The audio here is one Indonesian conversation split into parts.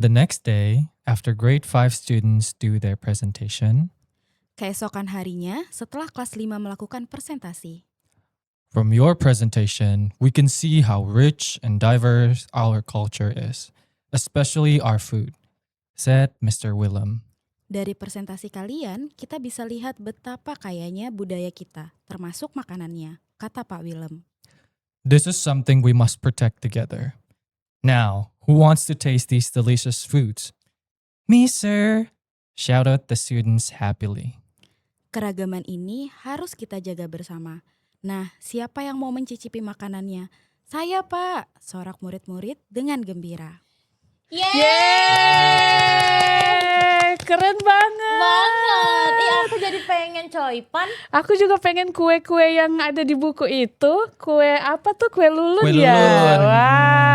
The next day, after grade 5 students do their presentation, Keesokan harinya, setelah kelas 5 melakukan presentasi. from your presentation, we can see how rich and diverse our culture is, especially our food, said Mr. Willem. Dari presentasi kalian, kita bisa lihat betapa kayanya budaya kita, termasuk makanannya, kata Pak Willem. This is something we must protect together. Now, who wants to taste these delicious foods? Me, sir, shouted the students happily. Keragaman ini harus kita jaga bersama. Nah, siapa yang mau mencicipi makanannya? Saya, Pak, sorak murid-murid dengan gembira. Yeay, keren banget. Iya, aku jadi pengen coipan. Aku juga pengen kue-kue yang ada di buku itu. Kue apa tuh? Kue lulun Kue ya? lulun. Wah.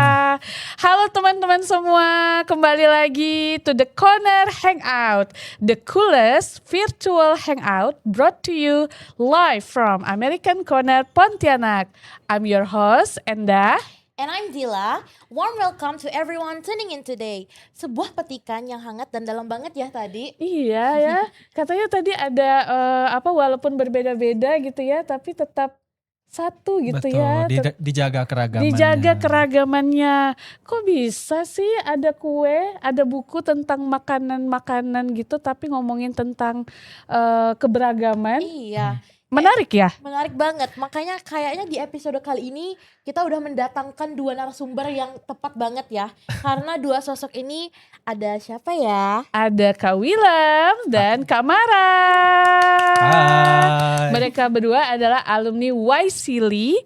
Halo teman-teman semua, kembali lagi to The Corner Hangout, the coolest virtual hangout brought to you live from American Corner Pontianak. I'm your host, Enda. And I'm Dila. Warm welcome to everyone tuning in today. Sebuah petikan yang hangat dan dalam banget ya tadi. Iya ya, katanya tadi ada walaupun berbeda-beda gitu ya, tapi tetap satu gitu Betul, ya. dijaga keragamannya. Dijaga keragamannya. Kok bisa sih ada kue, ada buku tentang makanan-makanan gitu, tapi ngomongin tentang keberagaman. Iya, Menarik ya? menarik banget. Makanya kayaknya di episode kali ini kita udah mendatangkan dua narasumber yang tepat banget ya. Karena dua sosok ini ada siapa ya? Ada Kak Willem dan Kak Mara. Hai. Mereka berdua adalah alumni YSEALI,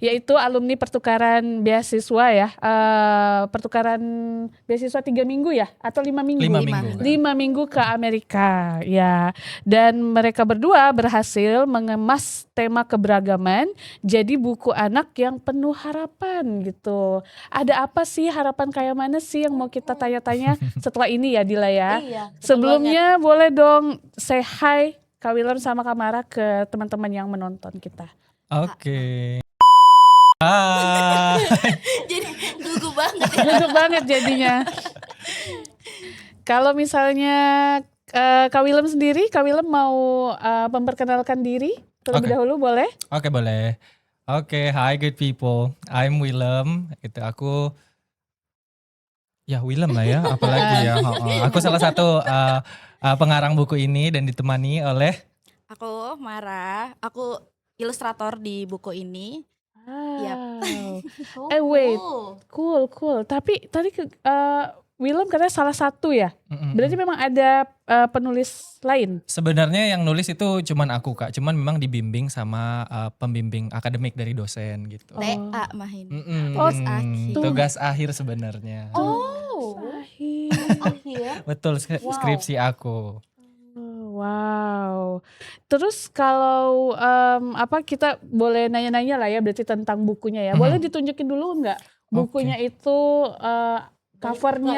yaitu alumni pertukaran beasiswa ya. Pertukaran beasiswa 3 minggu ya? Atau 5 minggu? 5 minggu. 5 minggu ke Amerika ya. Dan mereka berdua berhasil mengemas tema keberagaman jadi buku anak yang penuh harapan gitu. Ada apa sih, harapan kayak mana sih yang mau kita tanya-tanya setelah ini ya Dila ya. Iya, betul Sebelumnya boleh dong say hi Kak Willem sama Kak Mara ke teman-teman yang menonton kita. Oke. Hai. Jadi gugup banget ya. Duduk banget jadinya. Kalau misalnya Kak Willem sendiri, Kak Willem mau memperkenalkan diri terlebih Oke. dahulu boleh? Oke, boleh. Oke, hi good people. I'm Willem. Itu aku Willem lah ya, apalagi ya. Aku salah satu pengarang buku ini dan ditemani oleh Aku Mara, aku ilustrator di buku ini. Wow. So Wait. cool. Cool. Tapi tadi Willem katanya salah satu ya. Berarti memang ada penulis lain. sebenarnya yang nulis itu cuman aku Kak, cuman memang dibimbing sama pembimbing akademik dari dosen gitu. TA Mahin. Oh, Tugas akhir. tugas akhir sebenarnya. Oh, Sahih. akhir. Betul, Wow. skripsi aku. Wow. Terus kalau kita boleh nanya-nanya lah ya berarti tentang bukunya ya. Boleh ditunjukin dulu nggak bukunya itu covernya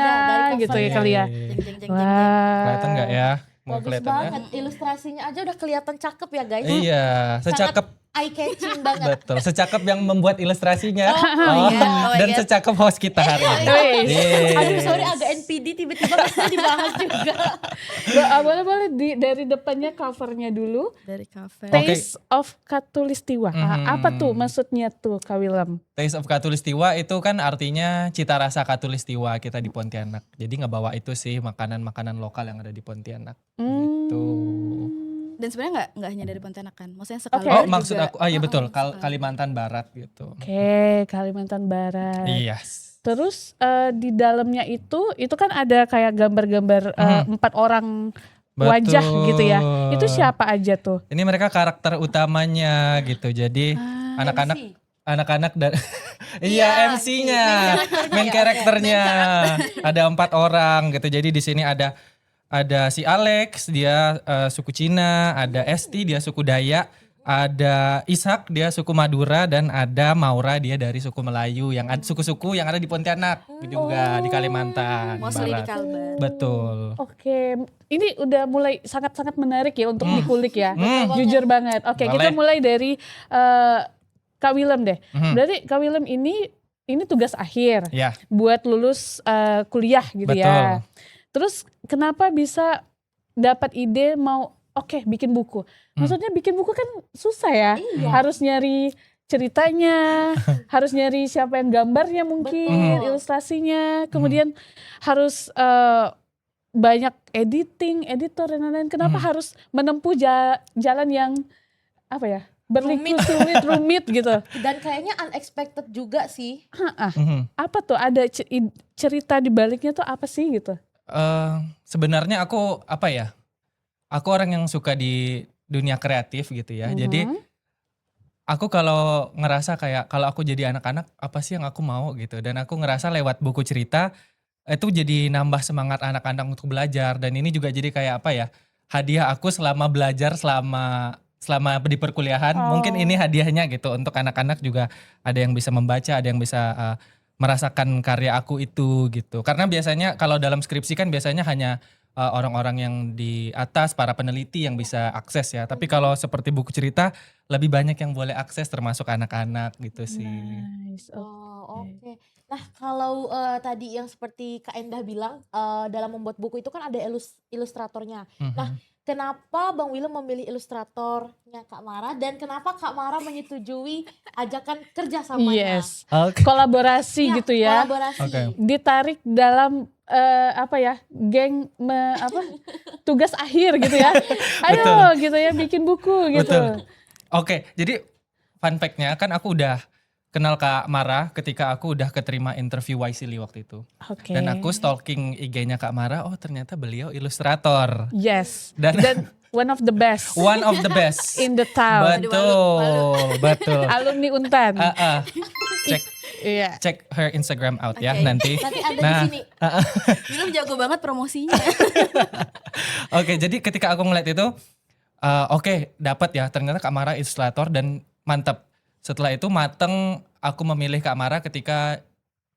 Dari gitu ya covernya. kali ya. Jeng, jeng, jeng, jeng. Wah. Kelihatan nggak ya? Mau Bagus kelihatan ya? banget. Ilustrasinya aja udah kelihatan cakep ya guys. Iya, secakep Eye catching banget. betul, secakep yang membuat ilustrasinya. iya. Oh my Dan God. secakep host kita hari ini. Wih. Yeay. Aduh sorry agak NPD tiba-tiba bisa dibahas juga. Boleh dari depannya covernya dulu. Dari kafe. Oke. Taste of Katulistiwa. Apa tuh maksudnya tuh Kak Willem? Taste of Katulistiwa itu kan artinya cita rasa Katulistiwa kita di Pontianak. Jadi ngebawa itu sih makanan-makanan lokal yang ada di Pontianak. Gitu. Dan sebenarnya nggak hanya dari Pontianak kan. Maksudnya sekali Oke. Oh maksud aku, iya betul, sekali. Kalimantan Barat gitu. Oke, Kalimantan Barat. Iya. Terus di dalamnya itu kan ada kayak gambar-gambar 4 orang wajah gitu ya. Itu siapa aja tuh? Ini mereka karakter utamanya gitu. Jadi anak-anak dan iya MC-nya, main karakternya ada 4 orang gitu. Jadi di sini ada si Alex, dia suku Cina, ada Esti, dia suku Dayak, ada Ishak, dia suku Madura, dan ada Maura, dia dari suku Melayu, yang ada suku-suku yang ada di Pontianak juga di Kalimantan Mostly di Barat. Kalbar. Betul. Oke, ini udah mulai sangat-sangat menarik ya untuk dikulik ya. Jujur banget. Oke, kita Boleh. mulai dari Kak Willem deh. Berarti Kak Willem ini ini tugas akhir Ya, buat lulus kuliah gitu betul. ya. Terus kenapa bisa dapat ide mau oke bikin buku? Maksudnya bikin buku kan susah ya. Iya. Harus nyari ceritanya, harus nyari siapa yang gambarnya mungkin, Betul. ilustrasinya, kemudian harus banyak editor dan lain-lain. Kenapa harus menempuh jalan yang apa ya? Berliku, sulit, rumit gitu. Dan kayaknya unexpected juga sih. Apa tuh ada cerita di baliknya tuh apa sih gitu? Sebenarnya aku apa ya? Aku orang yang suka di dunia kreatif gitu ya. Jadi aku kalau ngerasa kayak kalau aku jadi anak-anak apa sih yang aku mau gitu. Dan aku ngerasa lewat buku cerita itu jadi nambah semangat anak-anak untuk belajar. Dan ini juga jadi kayak apa ya? Hadiah aku selama belajar selama di perkuliahan. Mungkin ini hadiahnya gitu untuk anak-anak juga ada yang bisa membaca, ada yang bisa merasakan karya aku itu gitu. Karena biasanya kalau dalam skripsi kan biasanya hanya orang-orang yang di atas, para peneliti yang bisa akses ya. Tapi kalau seperti buku cerita lebih banyak yang boleh akses termasuk anak-anak gitu sih. Nice. Oh, oke. Nah, kalau tadi yang seperti Kak Endah bilang dalam membuat buku itu kan ada ilustratornya. Nah, kenapa Bang Willem memilih ilustratornya Kak Mara dan kenapa Kak Mara menyetujui ajakan kerjasamanya? Yes. Kolaborasi gitu ya. Kolaborasi. Oke. Ditarik dalam apa ya, geng tugas akhir gitu ya. Ayo gitu ya bikin buku gitu. Betul. Oke, jadi fun fact-nya kan aku udah kenal Kak Mara ketika aku udah keterima interview Wisely waktu itu. Oke. Dan aku stalking IG-nya Kak Mara, oh ternyata beliau ilustrator. Yes. Dan one of the best one of the best. in the town. Betul. Alumni Untan. Iya. Cek her Instagram out ya Oke. nanti. Nanti ada Nah, di sini. Willem jago banget promosinya. Oke, jadi ketika aku ngeliat itu, oke dapat ya ternyata Kak Mara ilustrator dan mantap. Setelah itu mateng, aku memilih Kak Mara ketika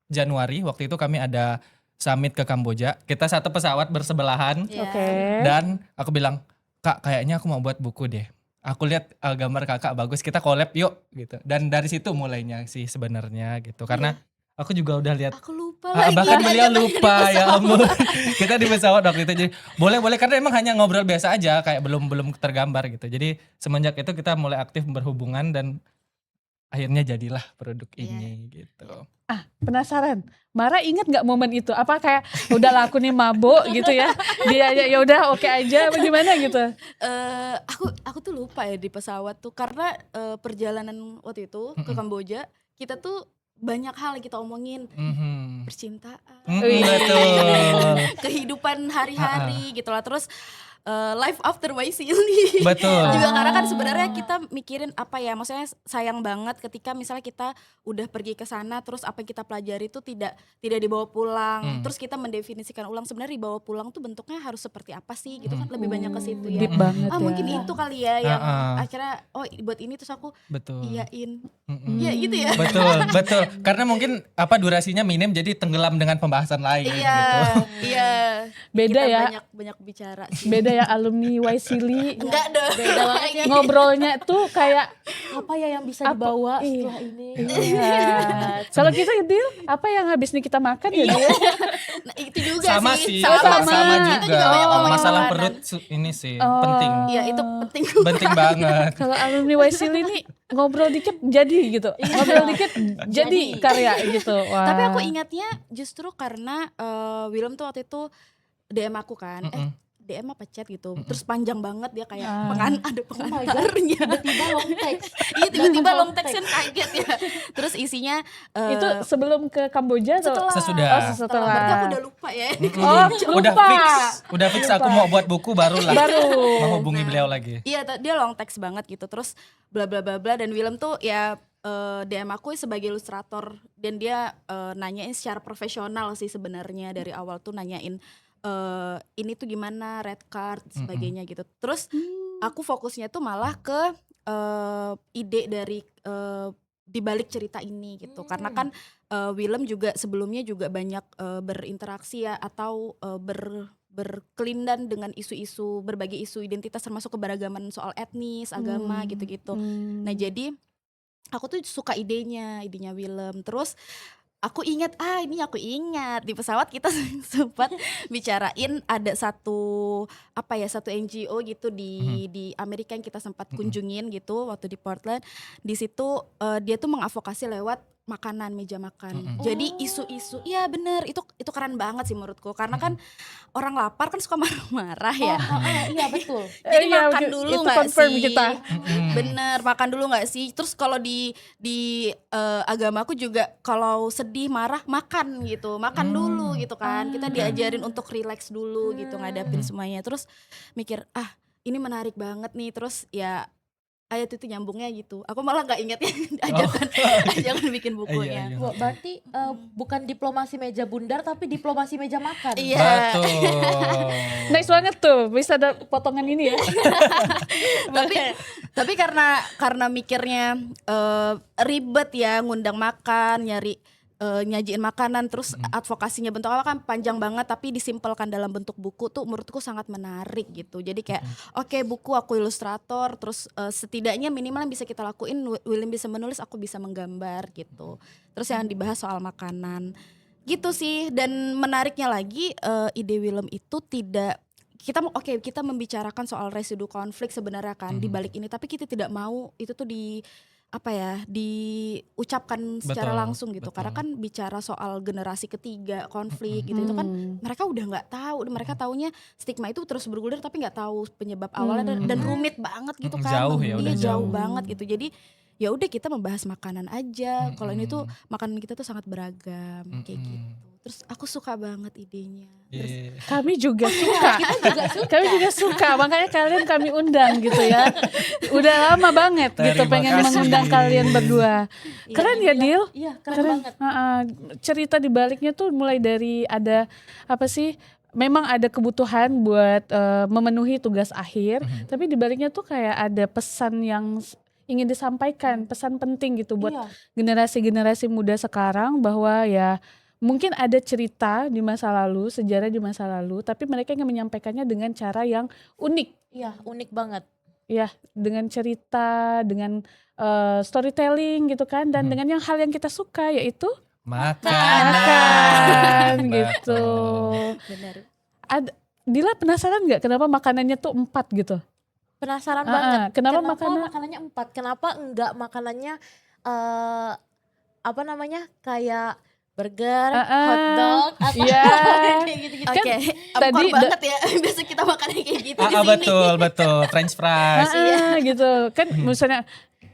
Januari waktu itu kami ada summit ke Kamboja. Kita satu pesawat bersebelahan Iya. Oke. dan aku bilang, Kak kayaknya aku mau buat buku deh. Aku lihat gambar kakak bagus, kita collab yuk gitu. Dan dari situ mulainya sih sebenarnya gitu. Karena aku juga udah lihat Aku lupa lagi. bahkan beliau lupa ya ampun. Kita di pesawat waktu itu jadi boleh karena emang hanya ngobrol biasa aja kayak belum tergambar gitu. Jadi semenjak itu kita mulai aktif berhubungan dan akhirnya jadilah produk ini gitu. Penasaran. Mara ingat nggak momen itu? Apa kayak udahlah aku nih mabuk gitu ya? Dia ya udah oke aja apa gimana gitu? Aku tuh lupa ya di pesawat tuh karena perjalanan waktu itu ke Kamboja kita tuh banyak hal yang kita omongin, percintaan, Betul. kehidupan hari-hari gitu lah. Terus life after Wisely. Betul. Juga karena kan sebenarnya kita mikirin apa ya, maksudnya sayang banget ketika misalnya kita udah pergi ke sana terus apa yang kita pelajari itu tidak dibawa pulang. Terus kita mendefinisikan ulang sebenarnya dibawa pulang tuh bentuknya harus seperti apa sih gitu kan, lebih banyak ke situ ya. Deep banget ya. Mungkin itu kali ya yang akhirnya buat ini terus aku Betul. iyain. Ya gitu ya. Betul. Karena mungkin durasinya minim jadi tenggelam dengan pembahasan lain Iya, gitu. iya. Beda Kita ya. banyak bicara sih. Beda ya alumni Wisely. Enggak dong. Beda banget ya. Ngobrolnya tuh kayak Apa ya yang bisa dibawa Iya. setelah ini? kalau kita Dil, apa yang habis nih kita makan ya Dil? Nah, itu juga Sama sih. sih, sama. sama Kita juga. banyak ngomongin Masalah makanan. perut ini sih penting. Iya, itu penting. Penting banget. Kalau alumni Wisely ini ngobrol dikit jadi gitu. Ngobrol dikit jadi karya gitu. Wah. Tapi aku ingatnya justru karena Willem tuh waktu itu DM aku kan. DM apa chat gitu. Terus panjang banget dia kayak ada pengantarnya. Tiba-tiba long text. Iya, tiba-tiba long text kan kaget ya. Terus isinya itu sebelum ke Kamboja atau Sesudah. Oh, setelah. berarti aku udah lupa ya. Udah lupa. fix aku mau buat buku barulah. Baru. Menghubungi beliau lagi. Iya, dia long text banget gitu. Terus bla bla bla bla dan Willem tuh ya DM aku sebagai ilustrator dan dia nanyain secara profesional sih sebenarnya dari awal tuh nanyain ini tuh gimana red card sebagainya gitu. Terus aku fokusnya tuh malah ke ide dari di balik cerita ini gitu. Karena kan Willem juga sebelumnya juga banyak berinteraksi ya atau berkelindan dengan isu-isu berbagai isu identitas termasuk keberagaman soal etnis, agama gitu-gitu. Nah, jadi aku tuh suka idenya Willem. Terus Ini aku ingat di pesawat kita sempat bicarain ada satu NGO gitu di Amerika yang kita sempat kunjungin gitu waktu di Portland. Di situ dia tuh mengadvokasi lewat makanan, meja makan. Jadi isu-isu, iya bener, itu keren banget sih menurutku karena kan orang lapar kan suka marah-marah ya. Iya betul. Jadi Iya, makan dulu itu nggak confirm sih? kita. Bener, makan dulu nggak sih? Terus kalau di agamaku juga kalau sedih marah makan gitu, makan dulu gitu kan. Kita diajarin untuk relax dulu gitu ngadapin semuanya. Terus mikir ini menarik banget nih. Terus ya ayat itu nyambungnya gitu. Aku malah nggak inget ya ajakan bikin bukunya. Iya. Wah, berarti bukan diplomasi meja bundar tapi diplomasi meja makan. Iya. Betul. Nice banget tuh, bisa ada potongan ini ya. tapi karena mikirnya ribet ya ngundang makan, nyajiin makanan, terus advokasinya bentuk apa kan panjang banget tapi disimpelkan dalam bentuk buku tuh menurutku sangat menarik gitu. Jadi kayak oke, buku aku ilustrator, terus setidaknya minimal yang bisa kita lakuin, William bisa menulis, aku bisa menggambar gitu. Terus yang dibahas soal makanan gitu sih. Dan menariknya lagi ide William itu tidak kita membicarakan soal residu konflik sebenarnya kan di balik ini, tapi kita tidak mau itu tuh diucapkan secara langsung gitu. Karena kan bicara soal generasi ketiga konflik gitu itu kan mereka udah nggak tahu, mereka taunya stigma itu terus bergulir tapi nggak tahu penyebab awalnya dan rumit banget gitu kan. Jauh ya, udah jauh jauh. banget gitu. Jadi ya udah kita membahas makanan aja. Kalau ini tuh makanan kita tuh sangat beragam kayak gitu. Terus aku suka banget idenya. Terus Kami juga suka. Kami juga suka. Makanya kami undang gitu ya. Udah lama banget gitu Terima pengen kasih. mengundang kalian berdua. Keren ya, Dil? Iya, keren banget. Cerita di baliknya tuh mulai dari ada apa sih? Memang ada kebutuhan buat memenuhi tugas akhir, tapi di baliknya tuh kayak ada pesan yang ingin disampaikan, pesan penting gitu buat Iya. generasi-generasi muda sekarang bahwa ya mungkin ada cerita di masa lalu, sejarah di masa lalu, tapi mereka ingin menyampaikannya dengan cara yang unik. Iya, unik banget. Ya, dengan cerita, dengan storytelling gitu kan, dan dengan hal yang kita suka yaitu makan gitu. benar. Dila penasaran nggak kenapa makanannya tuh 4 gitu? Penasaran banget. kenapa makanannya 4? Kenapa enggak makanannya kayak burger, hotdog, atau Iya. kayak gitu-gitu. Oke, tadi ampor banget ya. Biasa kita makannya kayak gitu di sini. Betul. French fries. gitu kan, misalnya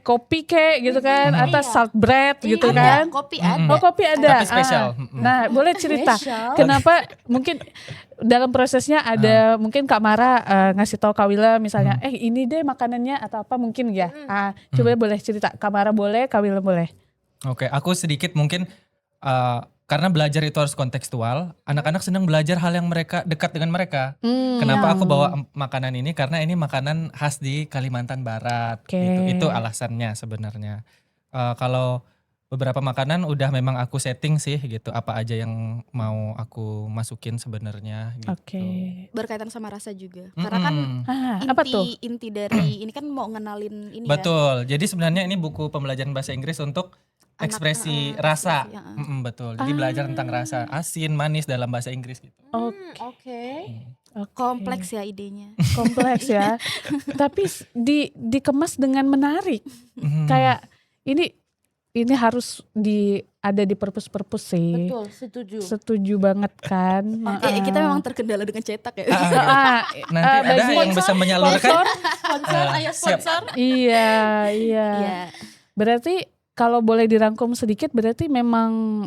kopi kek gitu kan, atau Iya. salt bread gitu Ada, kan. kopi ada. Oh, kopi ada. Tapi spesial. Nah, boleh cerita Spesial. kenapa mungkin dalam prosesnya ada mungkin Kak Mara ngasih tahu Kak Wila misalnya, ini deh makanannya atau apa mungkin ya. Coba boleh cerita. Kak Mara boleh, Kak Wila boleh. Oke, aku sedikit mungkin karena belajar itu harus kontekstual. Anak-anak senang belajar hal yang mereka dekat dengan mereka. Kenapa aku bawa makanan ini? Karena ini makanan khas di Kalimantan Barat. Oke. Gitu. Itu alasannya sebenarnya. Kalau beberapa makanan udah memang aku setting sih gitu. Apa aja yang mau aku masukin sebenarnya. Gitu. Oke. Berkaitan sama rasa juga. Karena kan Apa tuh? inti dari ini kan mau ngenalin ini ya. Betul. Jadi sebenarnya ini buku pembelajaran bahasa Inggris untuk ekspresi rasa. ekspresi, Betul. Jadi belajar tentang rasa asin, manis dalam bahasa Inggris gitu. Oke. Kompleks ya idenya. Kompleks ya. Tapi dikemas dengan menarik. Kayak ini harus ada di purpose sih. Betul, setuju. Setuju banget kan. Kita memang terkendala dengan cetak ya. Nanti ada yang bisa menyalurkan. Sponsor, ayo sponsor. Iya. Iya. Berarti kalau boleh dirangkum sedikit, berarti memang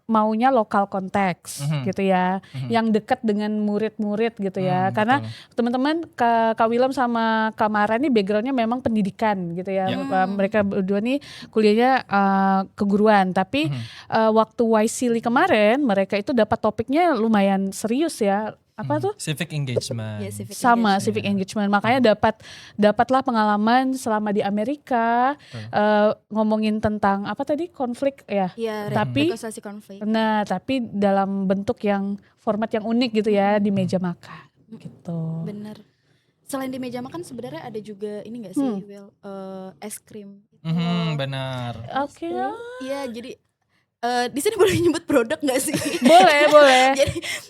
maunya lokal konteks gitu ya, yang dekat dengan murid-murid gitu ya. Karena teman-teman Kak Willem sama Kak Mara nih backgroundnya memang pendidikan gitu ya. Mereka berdua nih kuliahnya keguruan, tapi waktu YSEALI kemarin mereka itu dapat topiknya lumayan serius ya. Apa tuh? Civic engagement. Ya, civic Sama engagement. civic engagement, makanya dapatlah pengalaman selama di Amerika, ngomongin tentang apa tadi, konflik ya. Iya, Tapi- rekonsiliasi konflik. Nah, tapi dalam bentuk yang format yang unik gitu ya, di meja makan gitu. Bener. Selain di meja makan sebenarnya ada juga ini nggak sih, Will, es krim. Benar. Oke. Iya, jadi Di sini boleh nyebut produk nggak sih? Boleh, boleh.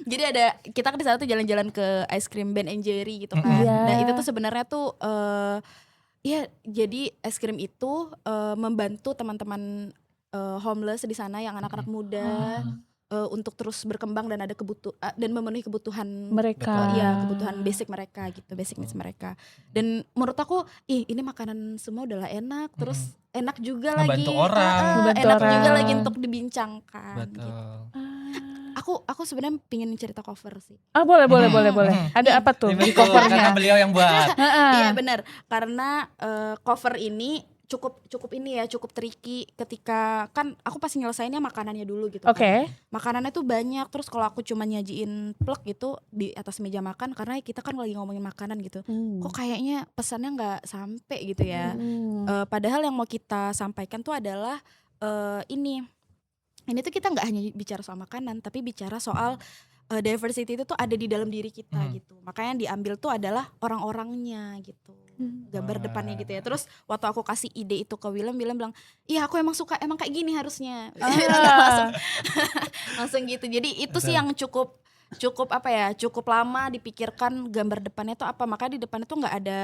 jadi ada kita kan di sana tuh jalan-jalan ke ice cream Ben and Jerry gitu kan. Iya. Nah itu tuh sebenarnya tuh ya jadi es krim itu membantu teman-teman homeless di sana yang anak-anak muda untuk terus berkembang dan ada dan memenuhi kebutuhan Mereka. iya kebutuhan basic mereka gitu, basic needs mereka. Dan menurut aku ini makanan semua udah enak, terus enak juga lagi. Ngebantu orang. Ngebantu Enak juga orang. lagi untuk dibincangkan. Betul. Gitu. Aku sebenarnya pingin cerita cover sih. Boleh. Ada apa tuh di Betul, karena covernya? beliau yang buat. Iya benar, karena cover ini cukup ini ya, cukup tricky ketika kan aku pasti nyelesainnya makanannya dulu gitu Oke. kan. Makanannya tuh banyak, terus kalau aku cuma nyajiin plek gitu di atas meja makan, karena kita kan lagi ngomongin makanan gitu. Kok kayaknya pesannya nggak sampai gitu ya. Padahal yang mau kita sampaikan tuh adalah ini tuh kita nggak hanya bicara soal makanan, tapi bicara soal diversity itu tuh ada di dalam diri kita gitu. Makanya yang diambil tuh adalah orang-orangnya gitu, gambar depannya gitu ya. Terus waktu aku kasih ide itu ke Willem bilang, iya aku emang suka, emang kayak gini harusnya. langsung gitu. Jadi itu sih yang cukup apa ya, cukup lama dipikirkan gambar depannya tuh apa. Makanya di depannya tuh nggak ada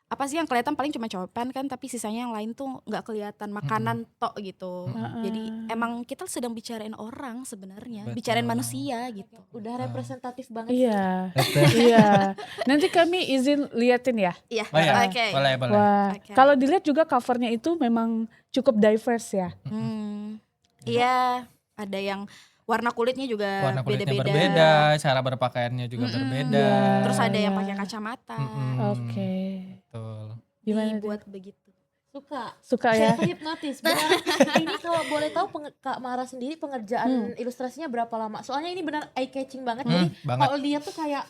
apa sih yang kelihatan, paling cuma copan kan, tapi sisanya yang lain tuh nggak kelihatan, makanan tok gitu. Jadi emang kita sedang bicarain orang sebenarnya, Betul. bicarain manusia gitu. Udah representatif banget sih. Iya. Iya. Nanti kami izin liatin ya. Iya, Oh ya, oke. boleh. Wah, Oke. kalau dilihat juga covernya itu memang cukup diverse ya. Iya, ada yang warna kulitnya juga Warna kulitnya beda-beda. berbeda, cara berpakaiannya juga berbeda. Terus ada yang Iya. pakai kacamata. Oke. Betul. Gimana? Dibuat begitu. Suka ya? hipnotis. Ini kalau boleh tahu Kak Mara sendiri pengerjaan ilustrasinya berapa lama? Soalnya ini benar eye catching banget. Jadi banget. kalau lihat tuh kayak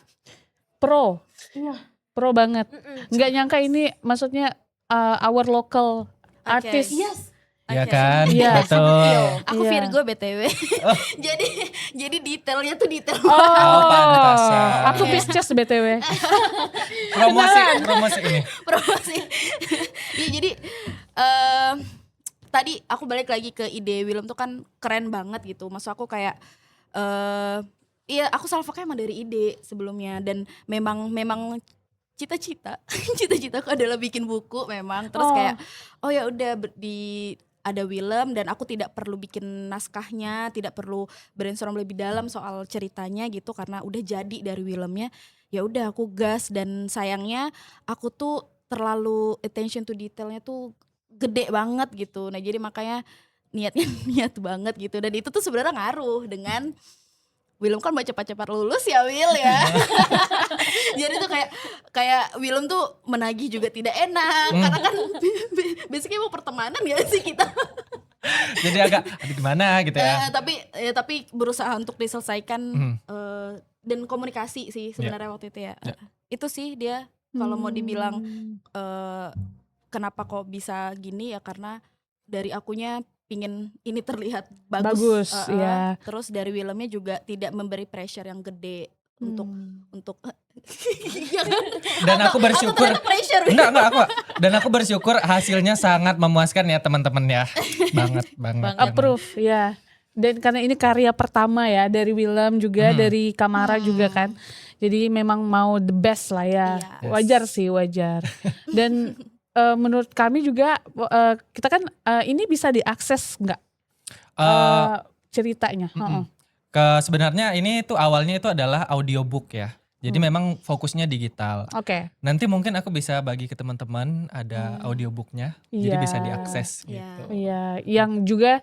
Pro. Iya. Pro banget. Nggak nyangka ini maksudnya our local artist. Yes. Iya Oke. kan? Iya. Betul. Aku Iya. Virgo BTW. jadi detailnya tuh detail. Oh, pantesan. Aku Pisces BTW. Promosi ini. Promosi. Iya jadi tadi aku balik lagi ke ide Willem tuh kan keren banget gitu. Maksud aku kayak iya aku salvoknya emang dari ide sebelumnya, dan memang cita-citaku adalah bikin buku memang. Terus kayak ya udah ada Willem dan aku tidak perlu bikin naskahnya, tidak perlu brainstorm lebih dalam soal ceritanya gitu karena udah jadi dari Willemnya. Ya udah aku gas, dan sayangnya aku tuh terlalu attention to detailnya tuh gede banget gitu. Nah jadi makanya niatnya niat banget gitu, dan itu tuh sebenarnya ngaruh dengan Willem kan mau cepat-cepat lulus ya Will ya. Jadi tuh kayak Willem tuh menagih juga tidak enak karena kan basically mau pertemanan ya sih kita. Jadi agak aduh gimana gitu ya. Tapi berusaha untuk diselesaikan dan komunikasi sih sebenarnya waktu itu ya. Itu sih dia kalau mau dibilang kenapa kok bisa gini ya karena dari akunya pingin ini terlihat bagus, ya. Terus dari Willemnya juga tidak memberi pressure yang gede untuk Dan aku bersyukur pressure. enggak aku. Dan aku bersyukur hasilnya sangat memuaskan ya teman-teman ya. Banget. Approve ya. Dan karena ini karya pertama ya dari Willem juga, dari Kamara juga kan. Jadi memang mau the best lah ya. Iya. Wajar sih, wajar. Dan menurut kami juga kita kan ini bisa diakses nggak ceritanya? Sebenarnya ini tuh awalnya itu adalah audiobook ya. Jadi memang fokusnya digital. Oke. Nanti mungkin aku bisa bagi ke teman-teman ada audiobooknya. Jadi Iya. bisa diakses Iya. gitu. Iya, yang juga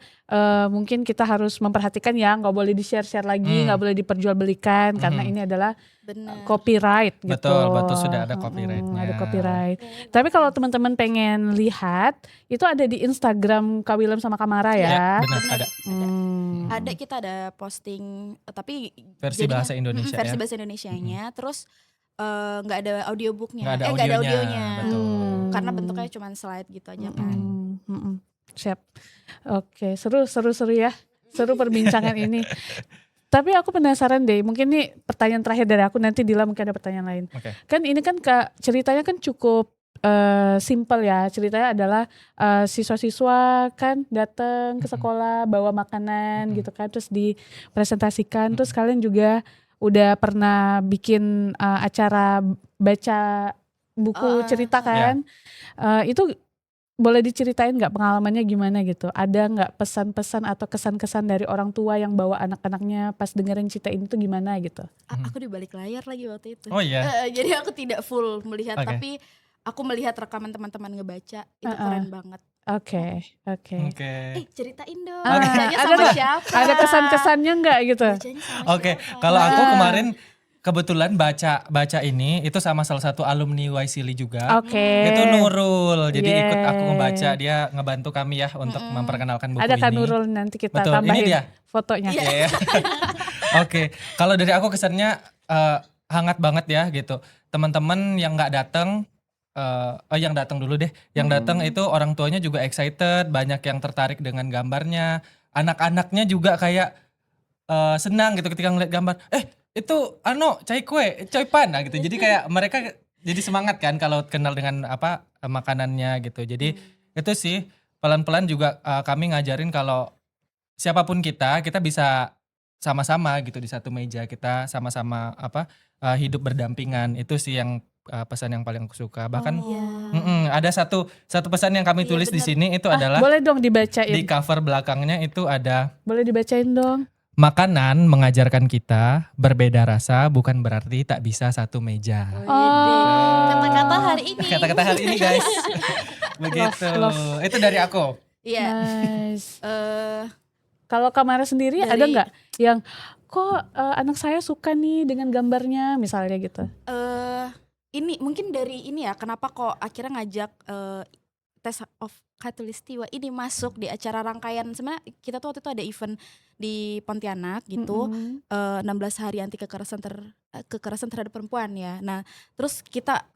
mungkin kita harus memperhatikan ya, nggak boleh di-share-share lagi, nggak boleh diperjualbelikan karena ini adalah Benar. copyright gitu. Betul, sudah ada copyrightnya. Ada copyright. Tapi kalau teman-teman pengen lihat, itu ada di Instagram Kak Willem sama Kamara ya. Benar ada. Ada, kita ada posting tapi Versi jadinya- bahasa Indonesia versi ya. bahasa Indonesianya. Terus nggak ada audiobooknya, Nggak ada nggak ada audionya, audionya. betul. Karena bentuknya cuma slide gitu aja kan. Siap. Oke, seru ya. Seru perbincangan ini. Tapi aku penasaran deh, mungkin nih pertanyaan terakhir dari aku, nanti Dila mungkin ada pertanyaan lain. Oke. Kan ini kan ceritanya kan cukup simple ya, ceritanya adalah siswa-siswa kan datang ke sekolah bawa makanan gitu kan, terus dipresentasikan, terus kalian juga udah pernah bikin acara baca buku cerita kan. Itu boleh diceritain nggak pengalamannya gimana gitu? Ada nggak pesan-pesan atau kesan-kesan dari orang tua yang bawa anak-anaknya pas dengerin cerita ini tuh gimana gitu? Aku di balik layar lagi waktu itu. Oh iya. Jadi aku tidak full melihat, Oke. tapi aku melihat rekaman teman-teman ngebaca, itu keren banget. Oke. Ceritain dong, Ah, bacanya ada sama nggak? siapa? Ada kesan-kesannya nggak gitu? Bacanya sama Oke, siapa? kalau aku kemarin kebetulan baca ini itu sama salah satu alumni Waisili juga. Oke. Itu Nurul. Jadi ikut aku Yeay. ngebaca, dia ngebantu kami ya untuk memperkenalkan buku Ada kan ini. Nurul, nanti kita Betul, ini tambahin dia. fotonya. Iya. Oke, kalau dari aku kesannya hangat banget ya gitu. Teman-teman yang nggak datang, yang datang dulu deh. Yang datang itu orang tuanya juga excited, banyak yang tertarik dengan gambarnya. Anak-anaknya juga kayak senang gitu ketika ngeliat gambar. Itu cai kue, cai pan, nah gitu. Jadi kayak mereka jadi semangat kan kalau kenal dengan makanannya gitu. Jadi itu sih pelan-pelan juga kami ngajarin kalau siapapun kita bisa sama-sama gitu di satu meja, kita sama-sama hidup berdampingan. Itu sih yang pesan yang paling aku suka. Bahkan ada satu pesan yang kami tulis di sini itu adalah Boleh dong di dibacain. cover belakangnya itu ada Boleh dibacain dong. makanan mengajarkan kita berbeda rasa bukan berarti tak bisa satu meja. Kata-kata hari ini. Kata-kata hari ini guys. Begitu. Love. Itu dari aku. Iya. Nice. Eh, Kalau Kamara sendiri ada Dari- nggak yang kok anak saya suka nih dengan gambarnya misalnya gitu? ini mungkin dari ini ya, kenapa kok akhirnya ngajak Tes of Khatulistiwa ini masuk di acara rangkaian. Sebenarnya kita tuh waktu itu ada event di Pontianak gitu, 16 hari anti kekerasan terhadap perempuan ya. Nah terus kita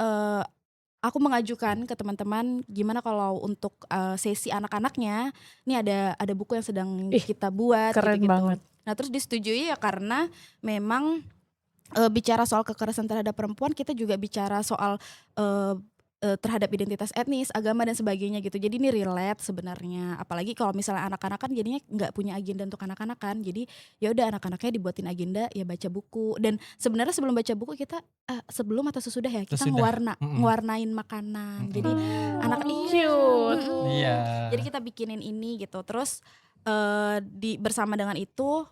aku mengajukan ke teman-teman gimana kalau untuk sesi anak-anaknya ini ada buku yang sedang kita buat keren gitu-gitu. banget. Nah terus disetujui ya karena memang bicara soal kekerasan terhadap perempuan, kita juga bicara soal terhadap identitas etnis, agama dan sebagainya gitu. Jadi ini relate sebenarnya. Apalagi kalau misalnya anak-anak kan jadinya nggak punya agenda untuk anak-anak kan. Jadi ya udah anak-anaknya dibuatin agenda ya baca buku. Dan sebenarnya sebelum baca buku kita sebelum atau sesudah ya kita Sesudah. ngewarnain makanan. Jadi anak Cute. Iya. jadi kita bikinin ini gitu. Terus bersama dengan itu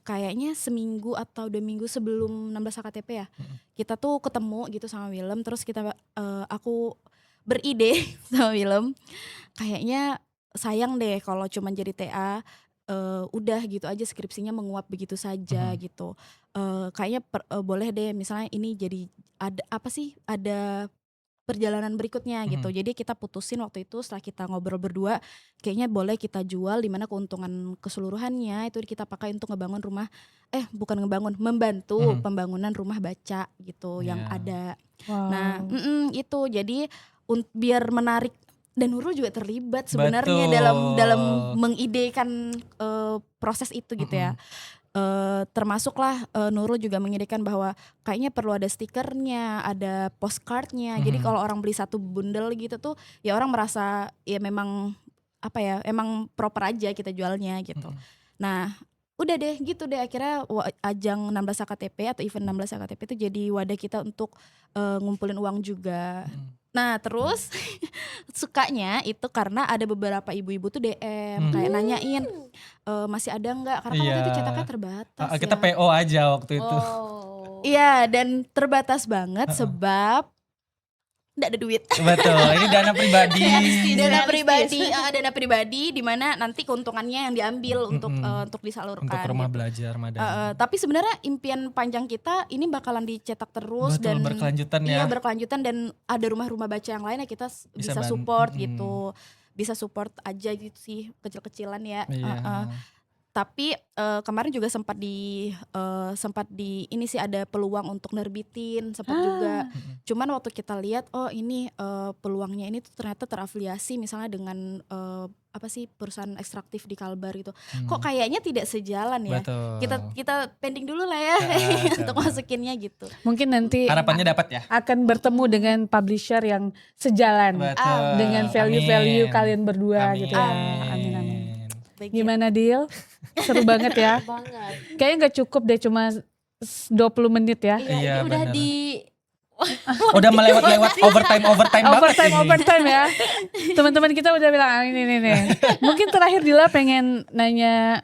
kayaknya seminggu atau 2 minggu sebelum 16 HKTP ya, kita tuh ketemu gitu sama Willem. Terus aku beride sama Willem, kayaknya sayang deh kalau cuman jadi TA, udah gitu aja skripsinya menguap begitu saja gitu. Kayaknya boleh deh misalnya ini jadi ada perjalanan berikutnya gitu. Jadi kita putusin waktu itu setelah kita ngobrol berdua, kayaknya boleh kita jual, dimana keuntungan keseluruhannya itu kita pakai untuk membantu pembangunan rumah baca gitu yang ada. Wow. Nah itu jadi biar menarik, dan Nurul juga terlibat sebenarnya Betul. dalam mengidekan proses itu gitu ya. Termasuklah Nurul juga mengidekan bahwa kayaknya perlu ada stikernya, ada postcardnya. Jadi kalau orang beli satu bundle gitu tuh ya orang merasa ya memang emang proper aja kita jualnya gitu. Nah udah deh gitu deh, akhirnya ajang 16 HKTP atau event 16 HKTP itu jadi wadah kita untuk ngumpulin uang juga. Nah terus sukanya itu karena ada beberapa ibu-ibu tuh DM kayak nanyain masih ada nggak, karena kan waktu itu cetaknya terbatas Kita ya. PO aja waktu itu. Iya, dan terbatas banget sebab nggak ada duit. Betul, ini dana pribadi. Dana pribadi di mana nanti keuntungannya yang diambil untuk disalurkan. Untuk rumah gitu. belajar Madani. Tapi sebenarnya impian panjang kita ini bakalan dicetak terus. Betul, Dan berkelanjutan ya. Iya, berkelanjutan, dan ada rumah-rumah baca yang lain ya kita bisa support gitu. Bisa support aja gitu sih, kecil-kecilan ya. Iya. Tapi kemarin juga sempat di ini sih ada peluang untuk nerbitin sempat juga. Cuman waktu kita lihat ini peluangnya ini tuh ternyata terafiliasi misalnya dengan perusahaan ekstraktif di Kalbar gitu. Kok kayaknya tidak sejalan ya. Betul. Kita pending dulu lah ya untuk masukinnya gitu. Mungkin nanti Harapannya dapat ya. akan bertemu dengan publisher yang sejalan Betul. dengan value-value Amin. kalian berdua Amin. gitu ya. Amin. Baik, Gimana Dil? Seru banget ya. Banget. Kayaknya gak cukup deh cuma 20 menit ya. Iya, Iya, ini udah bener. di Udah melewat overtime banget ini. Overtime ya. Teman-teman kita udah bilang ini nih. Mungkin terakhir Dila pengen nanya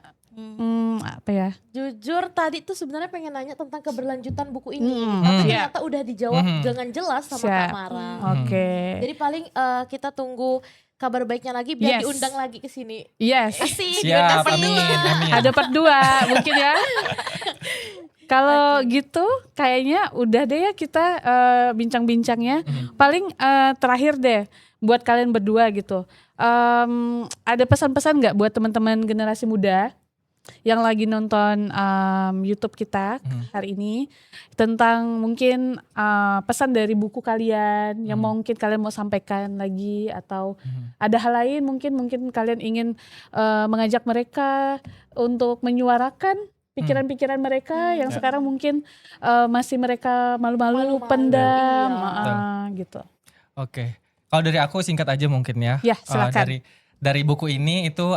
apa ya? jujur tadi tuh sebenarnya pengen nanya tentang keberlanjutan buku ini. Hmm, Tapi siap. ternyata udah dijawab dengan jelas sama Siap. Kak Mara. Oke. Jadi paling kita tunggu kabar baiknya lagi biar Yes. diundang lagi ke sini. Yes. Asik, Siap, dapat amin, amin. Ada part 2 mungkin ya. Kalau gitu kayaknya udah deh ya kita bincang-bincangnya. Paling terakhir deh buat kalian berdua gitu. Ada pesan-pesan nggak buat teman-teman generasi muda yang lagi nonton YouTube kita hari ini tentang mungkin pesan dari buku kalian yang mungkin kalian mau sampaikan lagi atau ada hal lain mungkin kalian ingin mengajak mereka untuk menyuarakan pikiran-pikiran mereka yang sekarang mungkin masih mereka malu-malu Malu-malu, pendam gitu. Oke. Kalau dari aku singkat aja mungkin ya. Ya, silakan. Dari buku ini itu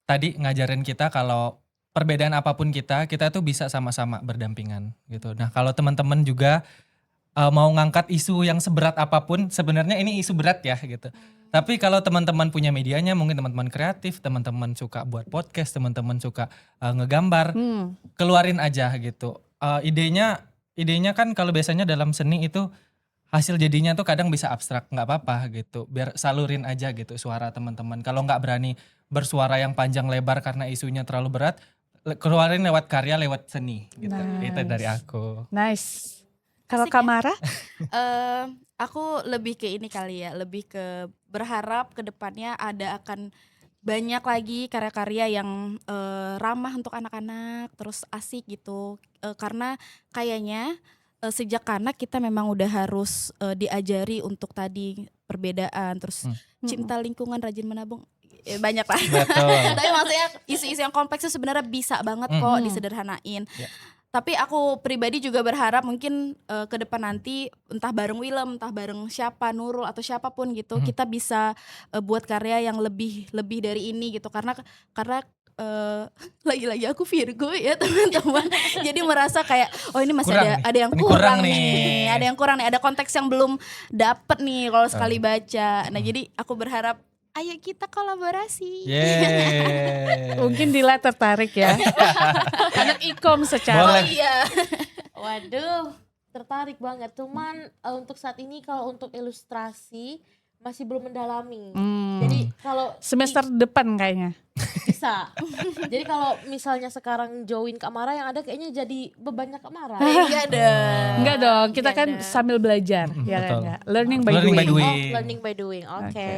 tadi ngajarin kita kalau perbedaan apapun kita tuh bisa sama-sama berdampingan gitu. Nah, kalau teman-teman juga mau ngangkat isu yang seberat apapun, sebenarnya ini isu berat ya gitu. Tapi kalau teman-teman punya medianya, mungkin teman-teman kreatif, teman-teman suka buat podcast, teman-teman suka ngegambar, keluarin aja gitu. Idenya kan kalau biasanya dalam seni itu hasil jadinya tuh kadang bisa abstrak, nggak apa-apa gitu. Biar salurin aja gitu suara teman-teman. Kalau nggak berani bersuara yang panjang lebar karena isunya terlalu berat, keluarin lewat karya, lewat seni gitu. Itu dari aku. Nice. Kalau Asik ya. Kamara? Aku lebih ke ini kali ya, lebih ke berharap ke depannya akan banyak lagi karya-karya yang ramah untuk anak-anak, terus asik gitu. Karena kayaknya sejak anak kita memang udah harus diajari untuk tadi perbedaan, terus cinta lingkungan, rajin menabung, banyak lah. Betul. Tapi maksudnya isu-isu yang kompleks itu sebenarnya bisa banget kok disederhanain. Ya. Tapi aku pribadi juga berharap mungkin ke depan nanti entah bareng Willem, entah bareng siapa, Nurul atau siapapun gitu, kita bisa buat karya yang lebih dari ini gitu. Karena lagi-lagi aku Virgo ya teman-teman. Jadi merasa kayak ini masih Kurang nih. ada yang Ini kurang kurang nih. nih. Ada yang kurang nih, ada konteks yang belum dapet nih kalau sekali baca. Nah, jadi aku berharap ayo kita kolaborasi. Yeay. Mungkin Dila tertarik ya. Anak ikom secara. Boleh. Iya. Waduh, tertarik banget. Cuman untuk saat ini kalau untuk ilustrasi masih belum mendalami. Jadi kalau Semester depan kayaknya. bisa. Jadi kalau misalnya sekarang join Kak Mara yang ada kayaknya jadi bebannya Kak Mara. Iya dong. Enggak dong, kita Enggak kan dong. sambil belajar. Ya kan betul. ya. Learning by Learning by doing. doing. Learning by doing. Oke. Oke.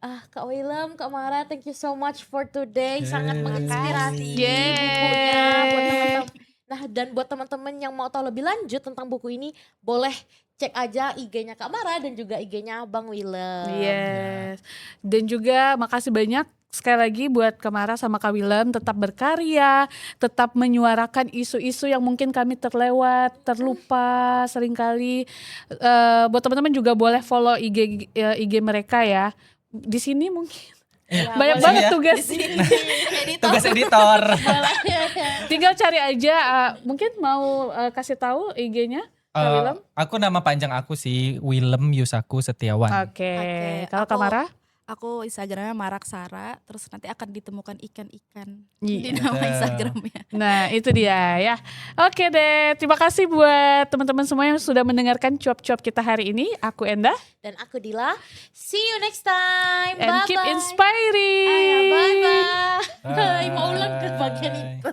Kak Willem, Kak Mara, thank you so much for today. Sangat Yeay. menginspirasi Yeay. bukunya buat teman-teman. Nah, dan buat teman-teman yang mau tahu lebih lanjut tentang buku ini, boleh cek aja IG-nya Kak Mara dan juga IG-nya Bang Willem. Yes. Dan juga makasih banyak sekali lagi buat Kamara sama Kak Willem, tetap berkarya, tetap menyuarakan isu-isu yang mungkin kami terlewat, terlupa seringkali. Buat teman-teman juga boleh follow IG mereka ya. Di sini mungkin Ya, banyak boleh. banget ya. tugas. Tugas editor. Tinggal cari aja. Mungkin mau kasih tahu IG-nya Kak Willem? Aku nama panjang aku sih Willem Yusaku Setiawan. Oke. Oke, Kalau aku- Kamara? Aku Instagramnya Maraksara, terus nanti akan ditemukan ikan-ikan Iya. di nama Betul. Instagramnya. Nah itu dia ya. Oke deh, terima kasih buat teman-teman semua yang sudah mendengarkan cuap-cuap kita hari ini. Aku Endah Dan aku Dila. See you next time. and Bye-bye. keep inspiring. Bye-bye. Bye. Mau ulang ke bagian itu.